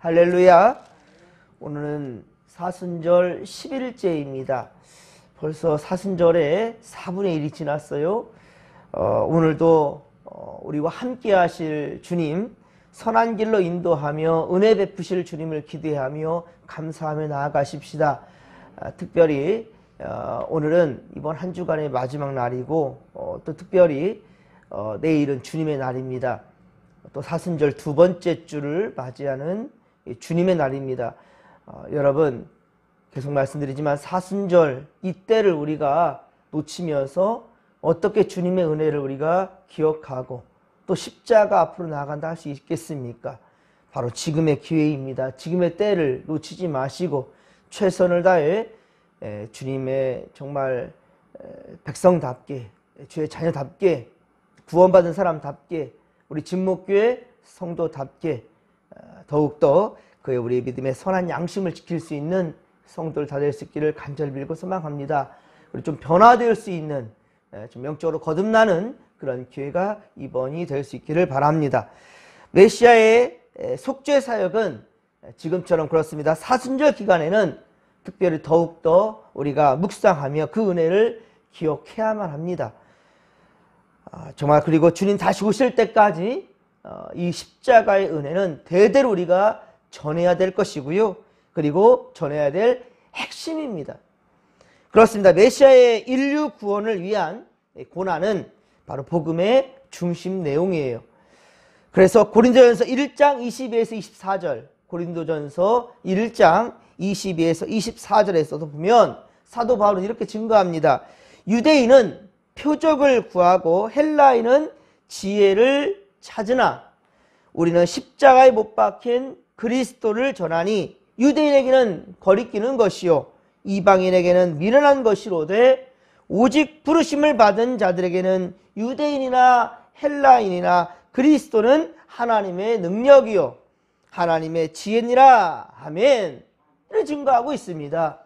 할렐루야. 오늘은 사순절 10일째입니다. 벌써 사순절에 4분의 1이 지났어요. 오늘도 우리와 함께 하실 주님, 선한 길로 인도하며 은혜 베푸실 주님을 기대하며 감사하며 나아가십시다. 특별히 오늘은 이번 한 주간의 마지막 날이고 또 특별히 내일은 주님의 날입니다. 또 사순절 두 번째 주를 맞이하는 주님의 날입니다. 여러분, 계속 말씀드리지만 사순절 이때를 우리가 놓치면서 어떻게 주님의 은혜를 우리가 기억하고 또 십자가 앞으로 나아간다 할 수 있겠습니까? 바로 지금의 기회입니다. 지금의 때를 놓치지 마시고 최선을 다해 주님의 정말 백성답게, 주의 자녀답게, 구원받은 사람답게, 우리 진목교회 성도답게 더욱더 그의 우리의 믿음의 선한 양심을 지킬 수 있는 성도를 다 될 수 있기를 간절히 빌고 소망합니다. 우리 좀 변화될 수 있는, 좀 영적으로 거듭나는 그런 기회가 이번이 될 수 있기를 바랍니다. 메시아의 속죄 사역은 지금처럼 그렇습니다. 사순절 기간에는 특별히 더욱더 우리가 묵상하며 그 은혜를 기억해야만 합니다. 정말 그리고 주님 다시 오실 때까지 이 십자가의 은혜는 대대로 우리가 전해야 될 것이고요. 그리고 전해야 될 핵심입니다. 그렇습니다. 메시아의 인류 구원을 위한 고난은 바로 복음의 중심 내용이에요. 그래서 고린도전서 1장 22에서 24절, 고린도전서 1장 22에서 24절에서도 보면 사도 바울은 이렇게 증거합니다. 유대인은 표적을 구하고 헬라인은 지혜를 찾으나 우리는 십자가에 못 박힌 그리스도를 전하니 유대인에게는 거리끼는 것이요 이방인에게는 미련한 것이로되 오직 부르심을 받은 자들에게는 유대인이나 헬라인이나 그리스도는 하나님의 능력이요 하나님의 지혜니라. 아멘. 이를 증거하고 있습니다.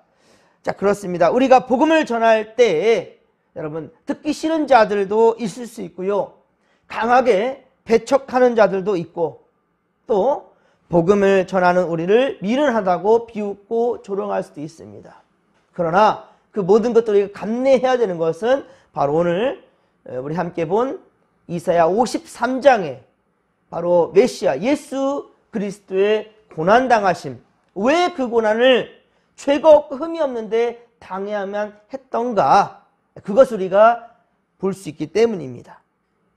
자, 그렇습니다. 우리가 복음을 전할 때 여러분, 듣기 싫은 자들도 있을 수 있고요, 강하게 배척하는 자들도 있고, 또 복음을 전하는 우리를 미련하다고 비웃고 조롱할 수도 있습니다. 그러나 그 모든 것들을 우리가 감내해야 되는 것은 바로 오늘 우리 함께 본 이사야 53장에 바로 메시아 예수 그리스도의 고난당하심, 왜 그 고난을 죄가 없고 흠이 없는데 당해야만 했던가, 그것을 우리가 볼 수 있기 때문입니다.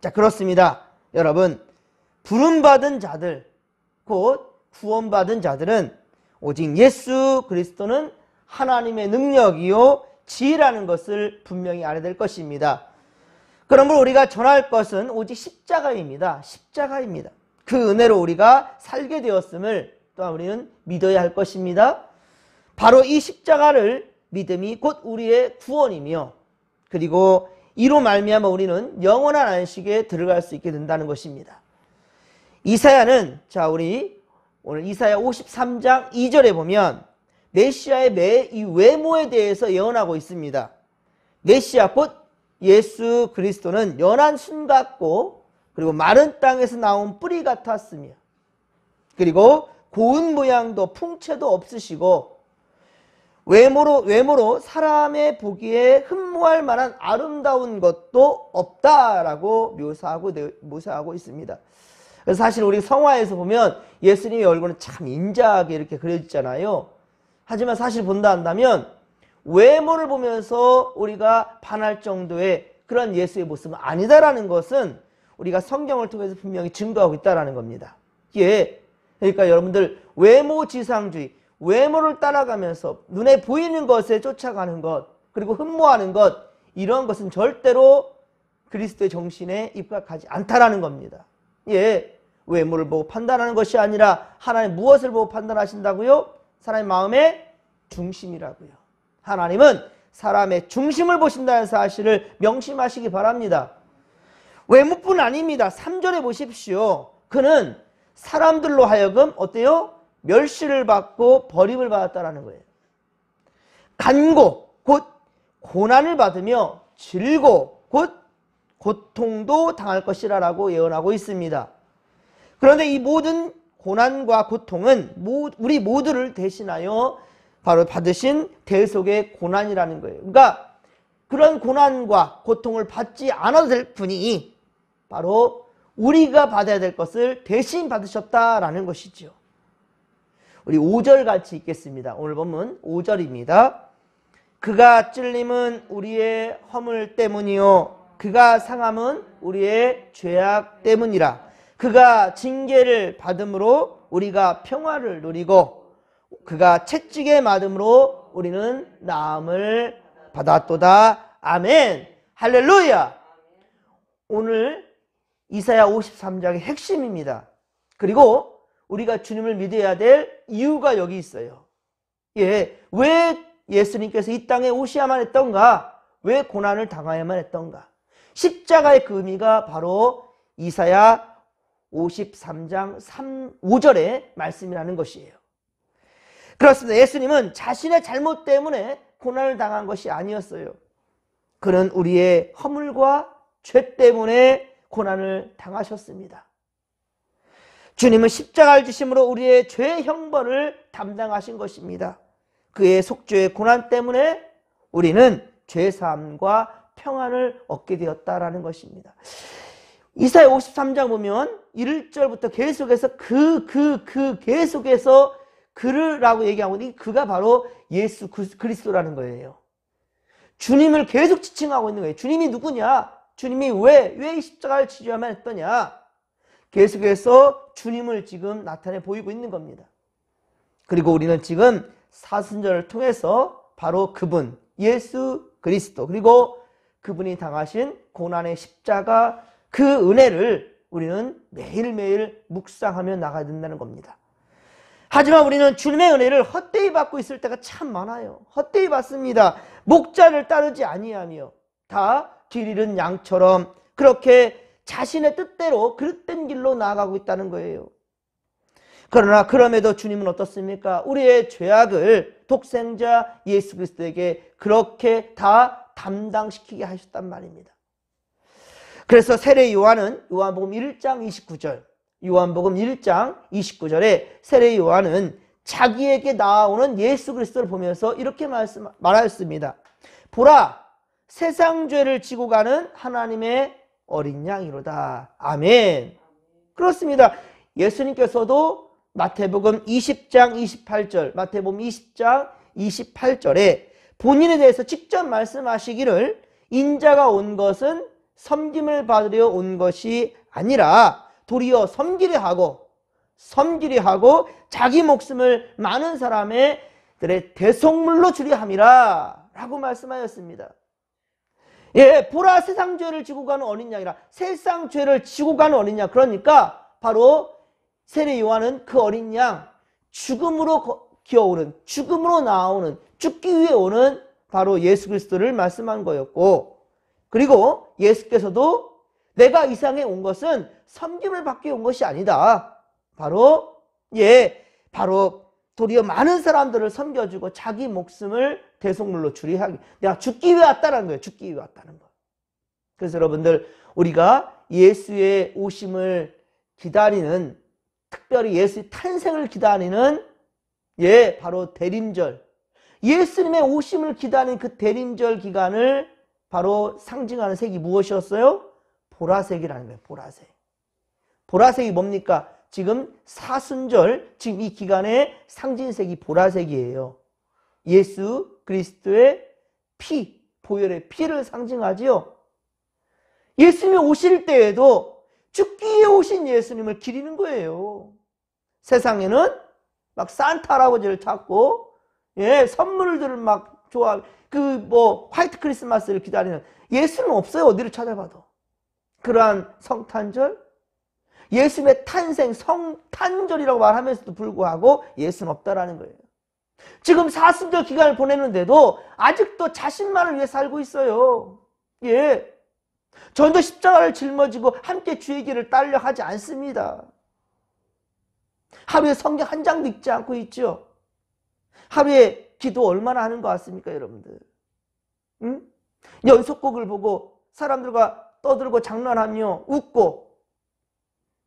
자, 그렇습니다. 여러분, 부름받은 자들, 곧 구원받은 자들은 오직 예수 그리스도는 하나님의 능력이요 지혜라는 것을 분명히 알아야 될 것입니다. 그러므로 우리가 전할 것은 오직 십자가입니다. 십자가입니다. 그 은혜로 우리가 살게 되었음을 또한 우리는 믿어야 할 것입니다. 바로 이 십자가를 믿음이 곧 우리의 구원이며, 그리고 이로 말미암아 우리는 영원한 안식에 들어갈 수 있게 된다는 것입니다. 이사야는, 자, 우리 오늘 이사야 53장 2절에 보면 메시아의 이 외모에 대해서 예언하고 있습니다. 메시아 곧 예수 그리스도는 연한 순 같고, 그리고 마른 땅에서 나온 뿌리 같았으며, 그리고 고운 모양도 풍채도 없으시고, 외모로 사람의 보기에 흠모할 만한 아름다운 것도 없다라고 묘사하고 있습니다. 그래서 사실 우리 성화에서 보면 예수님의 얼굴은 참 인자하게 이렇게 그려졌잖아요. 하지만 사실 본다 한다면 외모를 보면서 우리가 반할 정도의 그런 예수의 모습은 아니다라는 것은 우리가 성경을 통해서 분명히 증거하고 있다는 겁니다. 예, 그러니까 여러분들, 외모지상주의, 외모를 따라가면서 눈에 보이는 것에 쫓아가는 것, 그리고 흠모하는 것, 이런 것은 절대로 그리스도의 정신에 입각하지 않다라는 겁니다. 예, 외모를 보고 판단하는 것이 아니라 하나님 무엇을 보고 판단하신다고요? 사람의 마음의 중심이라고요. 하나님은 사람의 중심을 보신다는 사실을 명심하시기 바랍니다. 외모뿐 아닙니다. 3절에 보십시오. 그는 사람들로 하여금 어때요? 멸시를 받고 버림을 받았다라는 거예요. 간고, 곧 고난을 받으며 질고, 곧 고통도 당할 것이라고 예언하고 있습니다. 그런데 이 모든 고난과 고통은 우리 모두를 대신하여 바로 받으신 대속의 고난이라는 거예요. 그러니까 그런 고난과 고통을 받지 않아도 될 분이 바로 우리가 받아야 될 것을 대신 받으셨다라는 것이죠. 우리 5절 같이 읽겠습니다. 오늘 본문 5절입니다. 그가 찔림은 우리의 허물 때문이요 그가 상함은 우리의 죄악 때문이라. 그가 징계를 받음으로 우리가 평화를 누리고 그가 채찍에 맞음으로 우리는 나음을 받았도다. 아멘. 할렐루야. 오늘 이사야 53장의 핵심입니다. 그리고 우리가 주님을 믿어야 될 이유가 여기 있어요. 예, 왜 예수님께서 이 땅에 오셔야만 했던가? 왜 고난을 당해야만 했던가? 십자가의 그 의미가 바로 이사야 53장 5절의 말씀이라는 것이에요. 그렇습니다. 예수님은 자신의 잘못 때문에 고난을 당한 것이 아니었어요. 그는 우리의 허물과 죄 때문에 고난을 당하셨습니다. 주님은 십자가를 지심으로 우리의 죄의 형벌을 담당하신 것입니다. 그의 속죄의 고난 때문에 우리는 죄사함과 평안을 얻게 되었다라는 것입니다. 이사야 53장 보면 1절부터 계속해서 계속해서 그르라고 얘기하고 있는 그가 바로 예수 그리스도라는 거예요. 주님을 계속 지칭하고 있는 거예요. 주님이 누구냐? 주님이 왜 이 십자가를 지셔야만 했더냐? 계속해서 주님을 지금 나타내 보이고 있는 겁니다. 그리고 우리는 지금 사순절을 통해서 바로 그분 예수 그리스도 그리고 그분이 당하신 고난의 십자가 그 은혜를 우리는 매일매일 묵상하며 나가야 된다는 겁니다. 하지만 우리는 주님의 은혜를 헛되이 받고 있을 때가 참 많아요. 헛되이 받습니다. 목자를 따르지 아니하며 다 길 잃은 양처럼 그렇게 자신의 뜻대로 그릇된 길로 나아가고 있다는 거예요. 그러나 그럼에도 주님은 어떻습니까? 우리의 죄악을 독생자 예수 그리스도에게 그렇게 다 담당시키게 하셨단 말입니다. 그래서 세례 요한은 요한복음 1장 29절 요한복음 1장 29절에 세례 요한은 자기에게 나아오는 예수 그리스도를 보면서 이렇게 말하였습니다. 보라 세상 죄를 지고 가는 하나님의 어린 양이로다. 아멘. 그렇습니다. 예수님께서도 마태복음 20장 28절 마태복음 20장 28절에 본인에 대해서 직접 말씀하시기를 인자가 온 것은 섬김을 받으려 온 것이 아니라 도리어 섬기려 하고 자기 목숨을 많은 사람들의 대속물로 주려 함이라 라고 말씀하였습니다. 예, 보라 세상 죄를 지고 가는 어린 양이라. 세상 죄를 지고 가는 어린 양. 그러니까 바로 세례 요한은 그 어린 양 죽음으로 기어오는 죽음으로 나오는 죽기 위해 오는 바로 예수 그리스도를 말씀한 거였고 그리고 예수께서도 내가 이 세상에 온 것은 섬김을 받기 온 것이 아니다. 바로 도리어 많은 사람들을 섬겨주고 자기 목숨을 대속물로 주리하기. 내가 죽기 위해 왔다는 거예요. 죽기 위해 왔다는 거. 그래서 여러분들 우리가 예수의 오심을 기다리는 특별히 예수의 탄생을 기다리는 바로 대림절 예수님의 오심을 기다리는 그 대림절 기간을 바로 상징하는 색이 무엇이었어요? 보라색이라는 거예요. 보라색이 뭡니까? 지금 사순절 지금 이 기간의 상징색이 보라색이에요. 예수 그리스도의 피, 보혈의 피를 상징하지요. 예수님이 오실 때에도 죽기 위해 오신 예수님을 기리는 거예요. 세상에는 막 산타 할아버지를 찾고 선물들을 막 좋아 화이트 크리스마스를 기다리는 예수는 없어요. 어디를 찾아봐도. 그러한 성탄절 예수님의 탄생 성탄절이라고 말하면서도 불구하고 예수는 없다라는 거예요. 지금 사순절 기간을 보내는데도 아직도 자신만을 위해 살고 있어요. 전도 십자가를 짊어지고 함께 주의 길을 따르려 하지 않습니다. 하루에 성경 한 장도 읽지 않고 있죠. 하루에 기도 얼마나 하는 것 같습니까, 여러분들? 연속곡을 보고 사람들과 떠들고 장난하며 웃고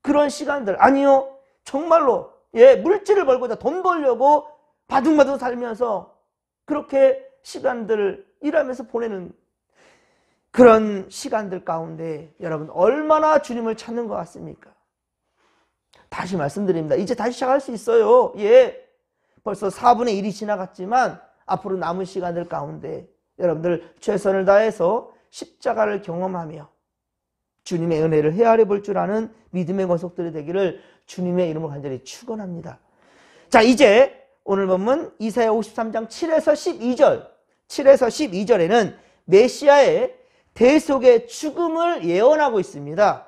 그런 시간들. 아니요. 정말로 물질을 벌고자 돈 벌려고 바둥바둥 살면서 그렇게 시간들을 일하면서 보내는 그런 시간들 가운데 여러분 얼마나 주님을 찾는 것 같습니까? 다시 말씀드립니다. 이제 다시 시작할 수 있어요. 벌써 4분의 1이 지나갔지만 앞으로 남은 시간들 가운데 여러분들 최선을 다해서 십자가를 경험하며 주님의 은혜를 헤아려 볼 줄 아는 믿음의 권속들이 되기를 주님의 이름으로 간절히 축원합니다. 자, 이제 오늘 본문 이사야 53장 7에서 12절 7에서 12절에는 메시아의 대속의 죽음을 예언하고 있습니다.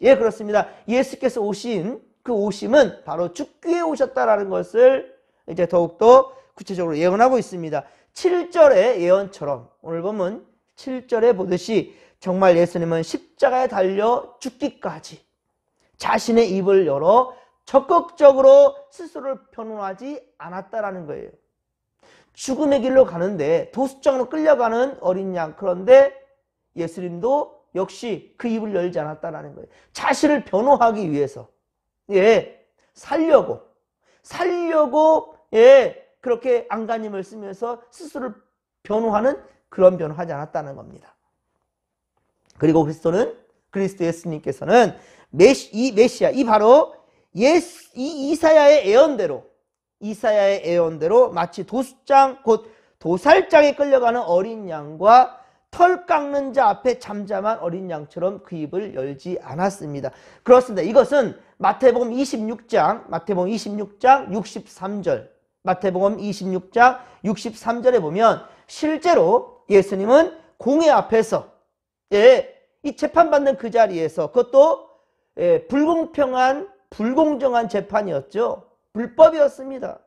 그렇습니다. 예수께서 오신 그 오심은 바로 죽기 위해 오셨다라는 것을 이제 더욱더 구체적으로 예언하고 있습니다. 7절의 예언처럼 오늘 보면 7절에 보듯이 정말 예수님은 십자가에 달려 죽기까지 자신의 입을 열어 적극적으로 스스로를 변호하지 않았다라는 거예요. 죽음의 길로 가는데 도수장으로 끌려가는 어린 양, 그런데 예수님도 역시 그 입을 열지 않았다라는 거예요. 자신을 변호하기 위해서 살려고 그렇게 안간힘을 쓰면서 스스로를 변호하는 그런 변호하지 않았다는 겁니다. 그리고 그리스도 예수님께서는 이 메시아, 이 바로 이 이사야의 예언대로 마치 도수장 곧 도살장에 끌려가는 어린 양과 털 깎는 자 앞에 잠잠한 어린 양처럼 그 입을 열지 않았습니다. 그렇습니다. 이것은 마태복음 26장 63절 마태복음 26장 63절에 보면 실제로 예수님은 공회 앞에서 이 재판받는 그 자리에서 그것도 불공정한 재판이었죠. 불법이었습니다.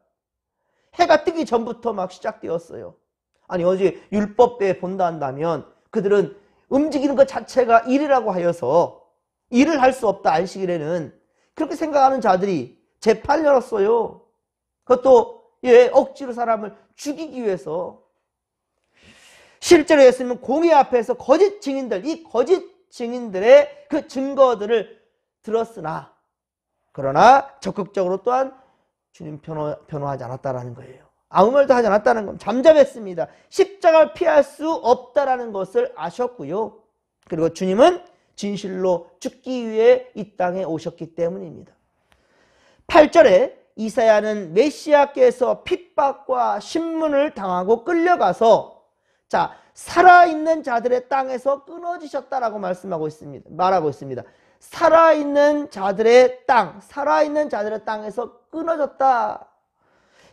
해가 뜨기 전부터 막 시작되었어요. 아니 어제 율법에 본다 한다면 그들은 움직이는 것 자체가 일이라고 하여서 일을 할 수 없다 안식일에는 그렇게 생각하는 자들이 재판을 열었어요. 그것도 억지로 사람을 죽이기 위해서. 실제로 예수님은 공회 앞에서 거짓 증인들의 그 증거들을 들었으나 그러나 적극적으로 또한 주님 변호하지 않았다라는 거예요. 아무 말도 하지 않았다는 겁니다. 잠잠했습니다. 십자가를 피할 수 없다라는 것을 아셨고요. 그리고 주님은 진실로 죽기 위해 이 땅에 오셨기 때문입니다. 8절에 이사야는 메시아께서 핍박과 신문을 당하고 끌려가서 살아있는 자들의 땅에서 끊어지셨다라고 말하고 있습니다. 살아있는 자들의 땅에서 끊어졌다.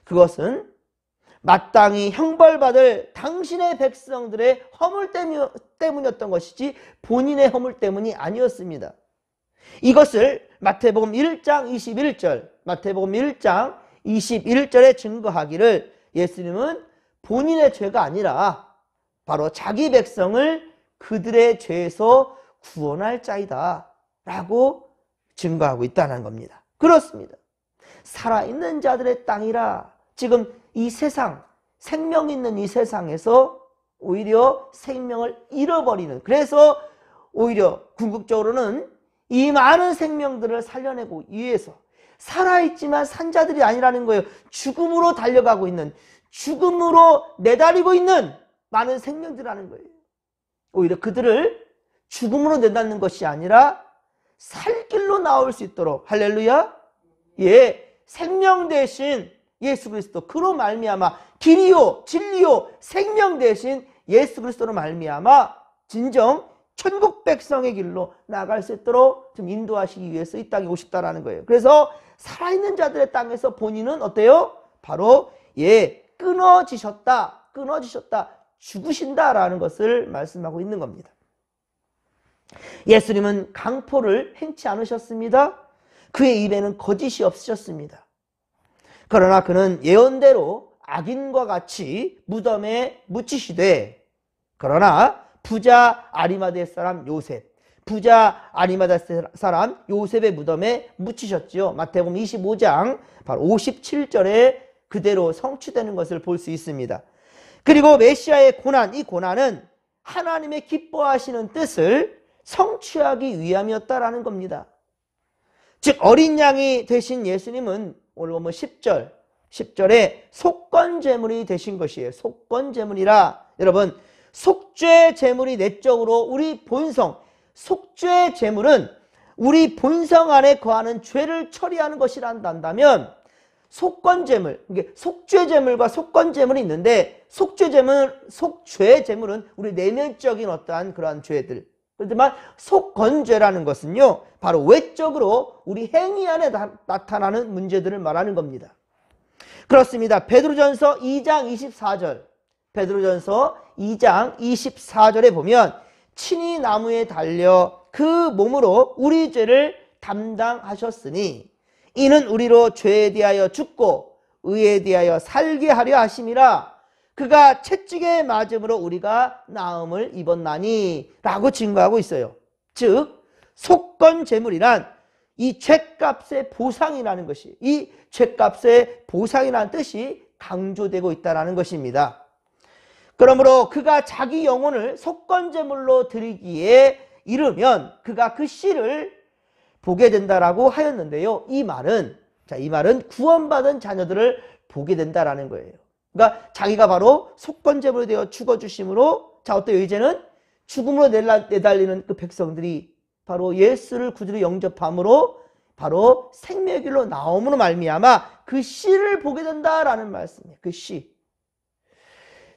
그것은 마땅히 형벌받을 당신의 백성들의 허물 때문이었던 것이지 본인의 허물 때문이 아니었습니다. 이것을 마태복음 1장 21절에 증거하기를 예수님은 본인의 죄가 아니라 바로 자기 백성을 그들의 죄에서 구원할 자이다 라고 증거하고 있다는 겁니다. 그렇습니다. 살아있는 자들의 땅이라 지금 이 세상, 생명 있는 이 세상에서 오히려 생명을 잃어버리는, 그래서 오히려 궁극적으로는 이 많은 생명들을 살려내고 위해서 살아있지만 산 자들이 아니라는 거예요. 죽음으로 달려가고 있는, 죽음으로 내달리고 있는 많은 생명들이라는 거예요. 오히려 그들을 죽음으로 내닫는 것이 아니라 살 길로 나올 수 있도록, 할렐루야, 생명 대신 예수 그리스도, 그로 말미암아 길이요 진리요 생명 대신 예수 그리스도로 말미암아 진정 천국 백성의 길로 나아갈 수 있도록 좀 인도하시기 위해서 이 땅에 오셨다라는 거예요. 그래서 살아있는 자들의 땅에서 본인은 어때요? 바로 끊어지셨다, 죽으신다라는 것을 말씀하고 있는 겁니다. 예수님은 강포를 행치 않으셨습니다. 그의 입에는 거짓이 없으셨습니다. 그러나 그는 예언대로 악인과 같이 무덤에 묻히시되, 그러나 부자 아리마대 사람 요셉의 무덤에 묻히셨지요. 마태복음 25장 바로 57절에 그대로 성취되는 것을 볼 수 있습니다. 그리고 메시아의 고난, 이 고난은 하나님의 기뻐하시는 뜻을 성취하기 위함이었다라는 겁니다. 즉 어린 양이 되신 예수님은 오늘 보면 10절에 속건제물이 되신 것이에요. 속건제물이라. 여러분, 속죄 제물이 내적으로 우리 본성, 속죄 제물은 우리 본성 안에 거하는 죄를 처리하는 것이란다 한다면, 속건제물, 이게 속죄제물과 속건제물이 있는데, 속죄제물은 우리 내면적인 어떠한 그러한 죄들. 그렇지만 속건죄라는 것은요, 바로 외적으로 우리 행위 안에 나타나는 문제들을 말하는 겁니다. 그렇습니다. 베드로전서 2장 24절, 베드로전서 2장 24절에 보면 친히 나무에 달려 그 몸으로 우리 죄를 담당하셨으니 이는 우리로 죄에 대하여 죽고 의에 대하여 살게 하려 하심이라. 그가 채찍에 맞음으로 우리가 나음을 입었나니 라고 증거하고 있어요. 즉 속건제물이란 이 죄값의 보상이라는 것이, 이 죄값의 보상이라는 뜻이 강조되고 있다는 것입니다. 그러므로 그가 자기 영혼을 속건제물로 드리기에 이르면 그가 그 씨를 보게 된다라고 하였는데요. 이 말은 구원받은 자녀들을 보게 된다라는 거예요. 그러니까 자기가 바로 속건제물이 되어 죽어주심으로, 자, 어때요? 이제는 죽음으로 내달리는 그 백성들이 바로 예수를 구주로 영접함으로 바로 생명의 길로 나옴으로 말미암아 그 씨를 보게 된다라는 말씀이에요. 그 씨.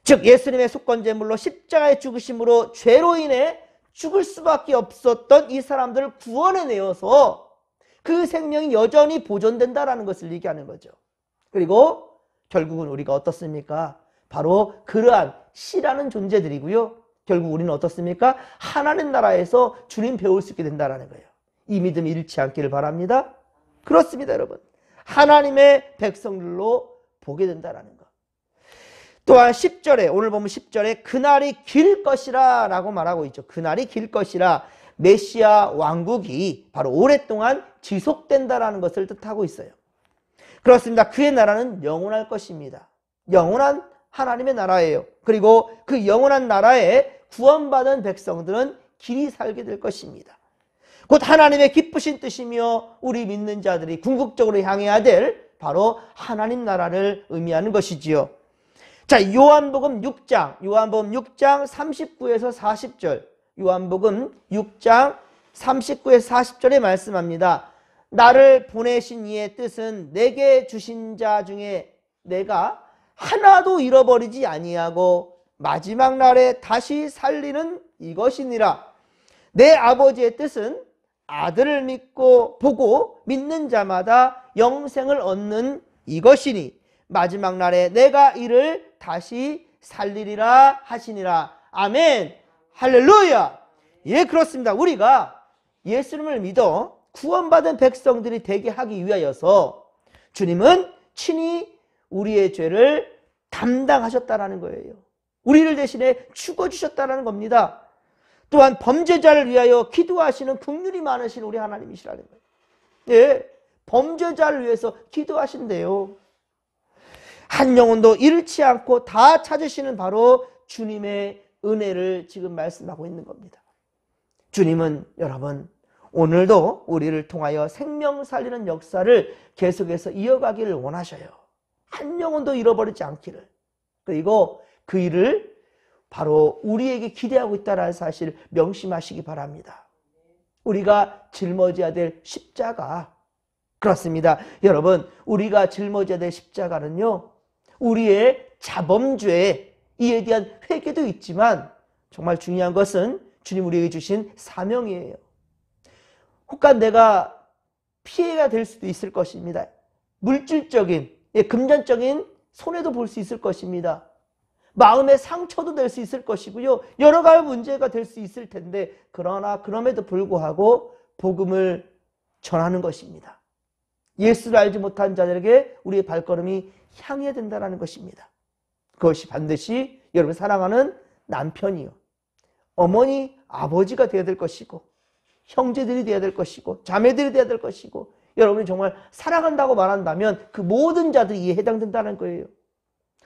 즉 예수님의 속건제물로 십자가에 죽으심으로 죄로 인해 죽을 수밖에 없었던 이 사람들을 구원해내어서 그 생명이 여전히 보존된다라는 것을 얘기하는 거죠. 그리고 결국은 우리가 어떻습니까? 바로 그러한 씨라는 존재들이고요. 결국 우리는 어떻습니까? 하나님 나라에서 주님 배울 수 있게 된다는 거예요. 이 믿음이 잃지 않기를 바랍니다. 그렇습니다, 여러분. 하나님의 백성들로 보게 된다는 것. 또한 10절에, 오늘 보면 10절에 그날이 길 것이라 라고 말하고 있죠. 그날이 길 것이라. 메시아 왕국이 바로 오랫동안 지속된다라는 것을 뜻하고 있어요. 그렇습니다. 그의 나라는 영원할 것입니다. 영원한 하나님의 나라예요. 그리고 그 영원한 나라에 구원받은 백성들은 길이 살게 될 것입니다. 곧 하나님의 기쁘신 뜻이며 우리 믿는 자들이 궁극적으로 향해야 될 바로 하나님 나라를 의미하는 것이지요. 자, 요한복음 6장 39에서 40절, 요한복음 6장 39에서 40절에 말씀합니다. 나를 보내신 이의 뜻은 내게 주신 자 중에 내가 하나도 잃어버리지 아니하고 마지막 날에 다시 살리는 이것이니라. 내 아버지의 뜻은 아들을 믿고 보고 믿는 자마다 영생을 얻는 이것이니 마지막 날에 내가 이를 다시 살리리라 하시니라. 아멘. 할렐루야. 예, 그렇습니다. 우리가 예수님을 믿어 구원받은 백성들이 되게 하기 위하여서 주님은 친히 우리의 죄를 담당하셨다라는 거예요. 우리를 대신에 죽어주셨다라는 겁니다. 또한 범죄자를 위하여 기도하시는 긍휼이 많으신 우리 하나님이시라는 거예요. 예, 범죄자를 위해서 기도하신대요. 한 영혼도 잃지 않고 다 찾으시는 바로 주님의 은혜를 지금 말씀하고 있는 겁니다. 주님은 여러분 오늘도 우리를 통하여 생명 살리는 역사를 계속해서 이어가기를 원하셔요. 한 영혼도 잃어버리지 않기를. 그리고 그 일을 바로 우리에게 기대하고 있다는 사실을 명심하시기 바랍니다. 우리가 짊어져야 될 십자가, 그렇습니다. 여러분, 우리가 짊어져야 될 십자가는요, 우리의 자범죄, 이에 대한 회개도 있지만 정말 중요한 것은 주님 우리에게 주신 사명이에요. 혹간 내가 피해가 될 수도 있을 것입니다. 물질적인, 금전적인 손해도 볼 수 있을 것입니다. 마음의 상처도 될 수 있을 것이고요. 여러 가지 문제가 될 수 있을 텐데, 그러나 그럼에도 불구하고 복음을 전하는 것입니다. 예수를 알지 못한 자들에게 우리의 발걸음이 향해야 된다는 것입니다. 그것이 반드시 여러분 사랑하는 남편이요, 어머니, 아버지가 되어야 될 것이고, 형제들이 되어야 될 것이고, 자매들이 되어야 될 것이고, 여러분이 정말 사랑한다고 말한다면 그 모든 자들이 이에 해당된다는 거예요.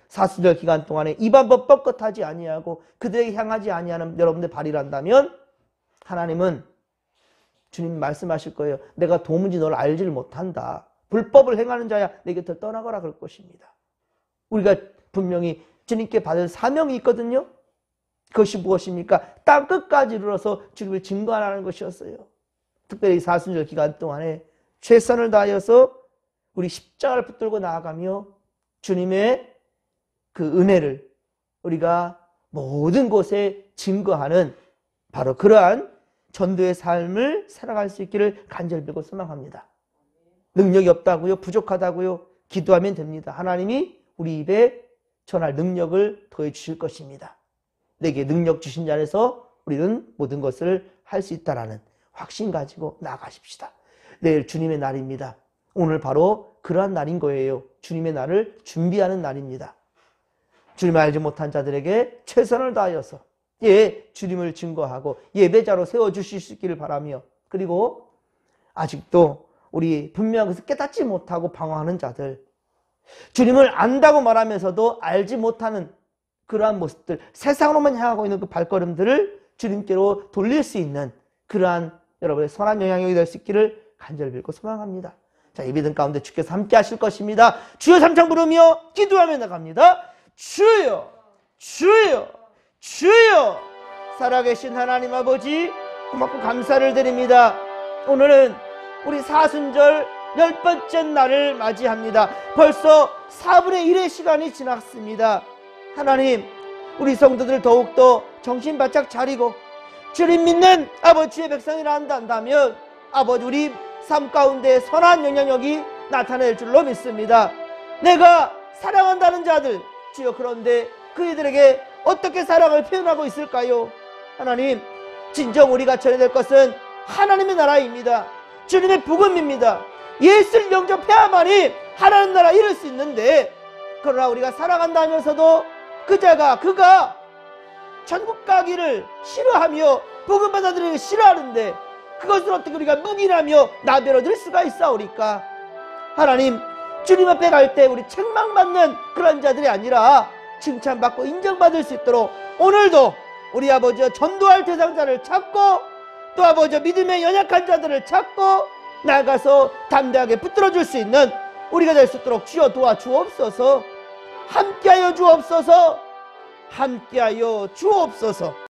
사순절 기간 동안에 입 한 번 뻣뻣하지 아니하고 그들에게 향하지 아니하는 여러분들 발이란다면 하나님은 주님 말씀하실 거예요. 내가 도무지 너를 알지를 못한다. 불법을 행하는 자야 내 곁을 떠나거라 그럴 것입니다. 우리가 분명히 주님께 받을 사명이 있거든요. 그것이 무엇입니까? 땅 끝까지 이르러서 주님을 증거하라는 것이었어요. 특별히 사순절 기간 동안에 최선을 다하여서 우리 십자가를 붙들고 나아가며 주님의 그 은혜를 우리가 모든 곳에 증거하는 바로 그러한 전도의 삶을 살아갈 수 있기를 간절히 빌고 소망합니다. 능력이 없다고요? 부족하다고요? 기도하면 됩니다. 하나님이 우리 입에 전할 능력을 더해 주실 것입니다. 내게 능력 주신 자에서 우리는 모든 것을 할 수 있다라는 확신 가지고 나아가십시다. 내일 주님의 날입니다. 오늘 바로 그러한 날인 거예요. 주님의 날을 준비하는 날입니다. 주님을 알지 못한 자들에게 최선을 다하여서 주님을 증거하고 예배자로 세워주실 수 있기를 바라며, 그리고 아직도 우리 분명한 것을 깨닫지 못하고 방황하는 자들, 주님을 안다고 말하면서도 알지 못하는 그러한 모습들, 세상으로만 향하고 있는 그 발걸음들을 주님께로 돌릴 수 있는 그러한 여러분의 선한 영향력이 될 수 있기를 간절히 빌고 소망합니다. 자, 예배등 가운데 주께서 함께 하실 것입니다. 주여 삼창 부르며 기도하며 나갑니다. 주여, 주여, 주여. 살아계신 하나님 아버지, 고맙고 감사를 드립니다. 오늘은 우리 사순절 10번째 날을 맞이합니다. 벌써 4분의 1의 시간이 지났습니다. 하나님, 우리 성도들 더욱더 정신 바짝 차리고 주님 믿는 아버지의 백성이라 한다면 아버지 우리 삶 가운데 선한 영향력이 나타낼 줄로 믿습니다. 내가 사랑한다는 자들, 주여, 그런데 그이들에게 어떻게 사랑을 표현하고 있을까요? 하나님, 진정 우리가 전해야 될 것은 하나님의 나라입니다. 주님의 복음입니다. 예수를 영접해야만이 하나님 나라 이룰 수 있는데, 그러나 우리가 사랑한다 하면서도 그가 천국 가기를 싫어하며 복음 받아들이기 싫어하는데 그것을 어떻게 우리가 묵인하며 나벼러들 수가 있사오리까? 하나님, 주님 앞에 갈 때 우리 책망받는 그런 자들이 아니라 칭찬받고 인정받을 수 있도록 오늘도 우리 아버지와 전도할 대상자를 찾고 또 아버지와 믿음의 연약한 자들을 찾고 나가서 담대하게 붙들어줄 수 있는 우리가 될 수 있도록 주여 도와주옵소서. 함께하여 주옵소서. 함께하여 주옵소서.